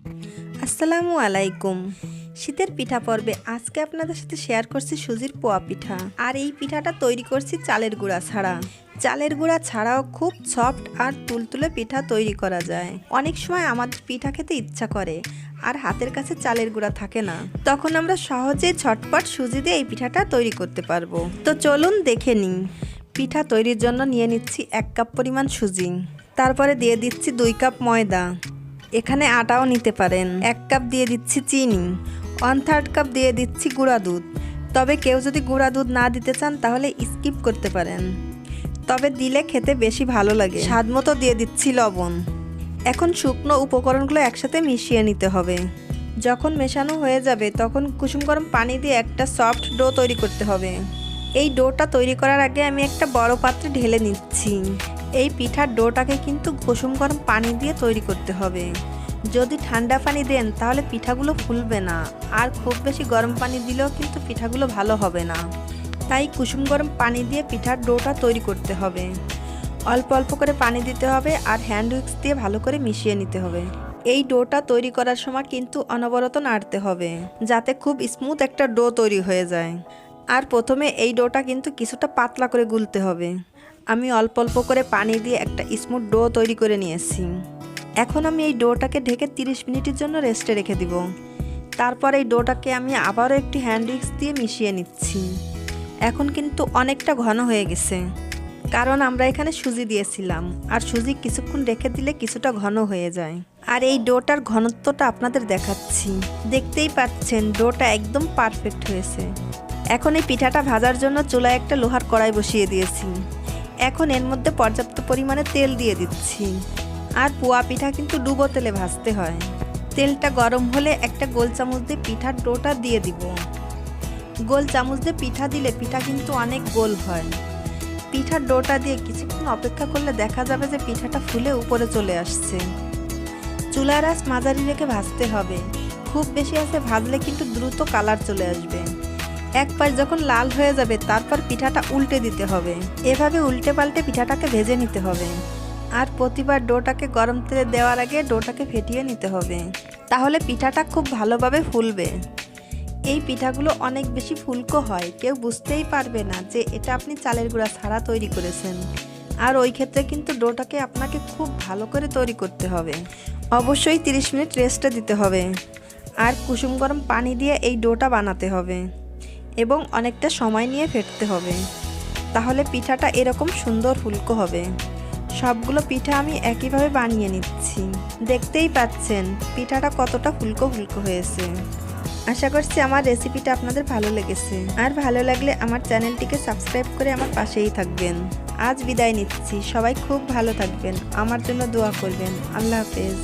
আসসালামু আলাইকুম। শীতের পিঠা পর্বে আজকে আপনাদের সাথে শেয়ার করছি সুজির পোয়া পিঠা। আর এই পিঠাটা তৈরি করছি চালের গুঁড়া ছাড়া। চালের গুঁড়া ছাড়াও খুব সফট আর তুলতুলে পিঠা তৈরি করা যায়। অনেক সময় আমাদের পিঠা খেতে ইচ্ছা করে আর হাতের কাছে চালের গুঁড়া থাকে না, তখন আমরা সহজেই ঝটপট সুজি দিয়ে এই পিঠাটা তৈরি করতে পারবো। তো চলুন দেখে নিই। পিঠা তৈরির জন্য নিয়ে নিচ্ছি 1 কাপ পরিমাণ সুজি, তারপরে দিয়ে দিচ্ছি 2 কাপ ময়দা, এখানে আটাও নিতে পারেন। 1 কাপ দিয়ে দিচ্ছি চিনি, 1/3 কাপ দিয়ে দিচ্ছি গুঁড়া দুধ। তবে কেউ যদি গুঁড়া দুধ না দিতে চান তাহলে স্কিপ করতে পারেন, তবে দিলে খেতে বেশি ভালো লাগে। স্বাদ মতো দিয়ে দিচ্ছি লবণ। এখন শুকনো উপকরণগুলো একসাথে মিশিয়ে নিতে হবে। যখন মেশানো হয়ে যাবে তখন কুসুম গরম পানি দিয়ে একটা সফট ডো তৈরি করতে হবে। এই ডোটা তৈরি করার আগে আমি একটা বড় পাত্রে ঢেলে নিচ্ছি। এই পিঠার ডোটাকে কিন্তু কুসুম গরম পানি দিয়ে তৈরি করতে হবে। যদি ঠান্ডা পানি দেন তাহলে পিঠাগুলো ফুলবে না, আর খুব বেশি গরম পানি দিলেও কিন্তু পিঠাগুলো ভালো হবে না। তাই কুসুম গরম পানি দিয়ে পিঠার ডোটা তৈরি করতে হবে। অল্প অল্প করে পানি দিতে হবে আর হ্যান্ড উইক্স দিয়ে ভালো করে মিশিয়ে নিতে হবে। এই ডোটা তৈরি করার সময় কিন্তু অনবরত নাড়তে হবে, যাতে খুব স্মুথ একটা ডো তৈরি হয়ে যায়। আর প্রথমে এই ডোটা কিন্তু কিছুটা পাতলা করে গুলতে হবে। আমি অল্প অল্প করে পানি দিয়ে একটা স্মুথ ডো তৈরি করে নিয়েছি। এখন আমি এই ডোটাকে ঢেকে 30 মিনিটের জন্য রেস্টে রেখে দিব। তারপর এই ডোটাকে আমি আবারও একটি হ্যান্ড উইক্স দিয়ে মিশিয়ে নিচ্ছি। এখন কিন্তু অনেকটা ঘন হয়ে গেছে, কারণ আমরা এখানে সুজি দিয়েছিলাম, আর সুজি কিছুক্ষণ রেখে দিলে কিছুটা ঘন হয়ে যায়। আর এই ডোটার ঘনত্বটা আপনাদের দেখাচ্ছি, দেখতেই পাচ্ছেন ডোটা একদম পারফেক্ট হয়েছে। এখন এই পিঠাটা ভাজার জন্য চুলায় একটা লোহার কড়াই বসিয়ে দিয়েছি। এখন এর মধ্যে পর্যাপ্ত পরিমাণে তেল দিয়ে দিচ্ছি। আর পোয়া পিঠা কিন্তু ডুবো তেলে ভাজতে হয়। তেলটা গরম হলে একটা গোল চামচ দিয়ে পিঠার ডোটা দিয়ে দিব। গোল চামচ দিয়ে পিঠা দিলে পিঠা কিন্তু অনেক গোল হয়। পিঠার ডোটা দিয়ে কিছুক্ষণ অপেক্ষা করলে দেখা যাবে যে পিঠাটা ফুলে উপরে চলে আসছে। চুলার আঁচ মাঝারি রেখে ভাজতে হবে। খুব বেশি আঁচে ভাজলে কিন্তু দ্রুত কালার চলে আসবে। এক পাশ যখন লাল হয়ে যাবে তারপর পিঠাটা উল্টে দিতে হবে। এভাবে উল্টে পাল্টে পিঠাটাকে ভেজে নিতে হবে। আর প্রতিবার ডোটাকে গরম তেলে দেওয়ার আগে ডোটাকে ফেটিয়ে নিতে হবে, তাহলে পিঠাটা খুব ভালোভাবে ফুলবে। এই পিঠাগুলো অনেক বেশি ফুলকো হয়, কেউ বুঝতেই পারবে না যে এটা আপনি চালের গুঁড়া ছাড়া তৈরি করেছেন। আর ওই ক্ষেত্রে কিন্তু ডোটাকে আপনাকে খুব ভালো করে তৈরি করতে হবে। অবশ্যই 30 মিনিট রেস্টে দিতে হবে। আর কুসুম গরম পানি দিয়ে এই ডোটা বানাতে হবে এবং অনেকটা সময় নিয়ে ফেটতে হবে, তাহলে পিঠাটা এরকম সুন্দর ফুলকো হবে। সবগুলো পিঠা আমি একইভাবে বানিয়ে নিচ্ছি। দেখতেই পাচ্ছেন পিঠাটা কতটা ফুলকো ফুলকো হয়েছে। আশা করছি আমার রেসিপিটা আপনাদের ভালো লেগেছে। আর ভালো লাগলে আমার চ্যানেলটিকে সাবস্ক্রাইব করে আমার পাশেই থাকবেন। আজ বিদায় নিচ্ছি। সবাই খুব ভালো থাকবেন, আমার জন্য দোয়া করবেন। আল্লাহ হাফেজ।